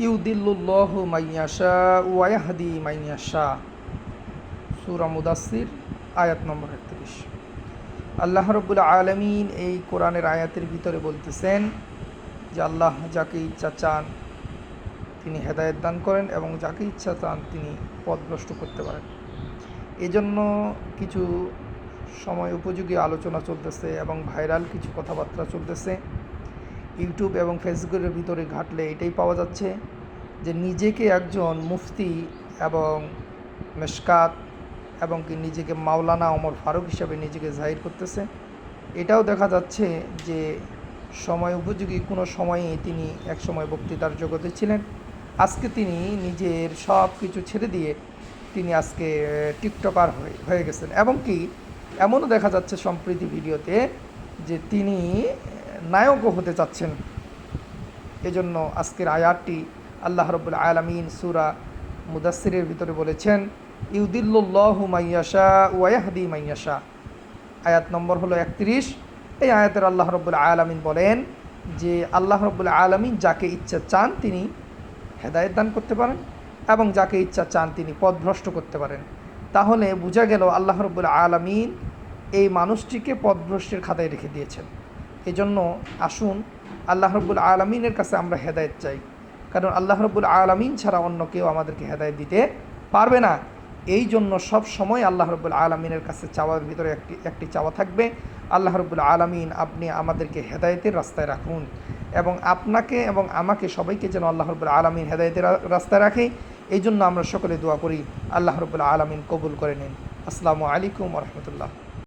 ইউদিল্লুল্লাহু মাইয়াশা ওয়া ইয়াহদি মাইয়াশা। সূরা মুদাসসির আয়াত নম্বর ৩১। আল্লাহ রাব্বুল আলামিন এই কোরআনের আয়াতের ভিতরে বলতেছেন যে আল্লাহ যাকে ইচ্ছা চান তিনি হেদায়েত দান করেন এবং যাকে ইচ্ছা চান তিনি পথভ্রষ্ট করতে পারেন। এজন্য কিছু সময় উপযোগী আলোচনা চলতেছে এবং ভাইরাল কিছু কথাবার্তা চলতেছে। ইউটিউব এবং ফেসবুকের ভিতরে ঘাটলে এটাই পাওয়া যাচ্ছে যে নিজেকে একজন মুফতি এবং মেশকাত এবং কি নিজেকে মাওলানা ওমর ফারুক হিসাবে নিজেকে জাহির করতেছে। এটাও দেখা যাচ্ছে যে সময় উপযোগী কোনো সময়ে তিনি একসময় বক্তৃতার জগতে ছিলেন, আজকে তিনি নিজের সব কিছু ছেড়ে দিয়ে তিনি আজকে টিকটকার হয়ে গেছেন। এবং কি এমনও দেখা যাচ্ছে সম্প্রতি ভিডিওতে যে তিনি নায়কও হতে চাচ্ছেন। এজন্য আজকের আয়াতটি আল্লাহ রাব্বুল আলামিন সূরা মুদাসসিরের ভিতরে বলেছেন ইউদিল্লুল্লাহু মাইয়াশা ওয়া ইয়াহদি মাইয়াশা। আয়াত নম্বর হলো ৩১। এই আয়াতের আল্লাহ রাব্বুল আলামিন বলেন যে আল্লাহ রাব্বুল আলামিন যাকে ইচ্ছা চান তিনি হেদায়েত দান করতে পারেন এবং যাকে ইচ্ছা চান তিনি পথভ্রষ্ট করতে পারেন। তাহলে বোঝা গেল আল্লাহ রাব্বুল আলামিন এই মানুষটিকে পথভ্রষ্টের খাতায় রেখে দিয়েছেন। এজন্য আসুন আল্লাহ রাব্বুল আলামিনের কাছে আমরা হেদায়েত চাই, কারণ আল্লাহ রাব্বুল আলামিন ছাড়া অন্য কেউ আমাদেরকে হেদায়েত দিতে পারবে না। এই জন্য সব সময় আল্লাহ রাব্বুল আলামিনের কাছে চাওয়ার ভিতরে একটি চাওয়া থাকবে, আল্লাহ রাব্বুল আলামিন আপনি আমাদেরকে হেদায়েতের রাস্তায় রাখুন এবং আপনাকে এবং আমাকে সবাইকে যেন আল্লাহ রাব্বুল আলামিন হেদায়েতের রাস্তায় রাখে। এই জন্য আমরা সকলে দোয়া করি আল্লাহ রাব্বুল আলামিন কবুল করে নিন। আসসালামু আলাইকুম ওয়া রাহমাতুল্লাহ।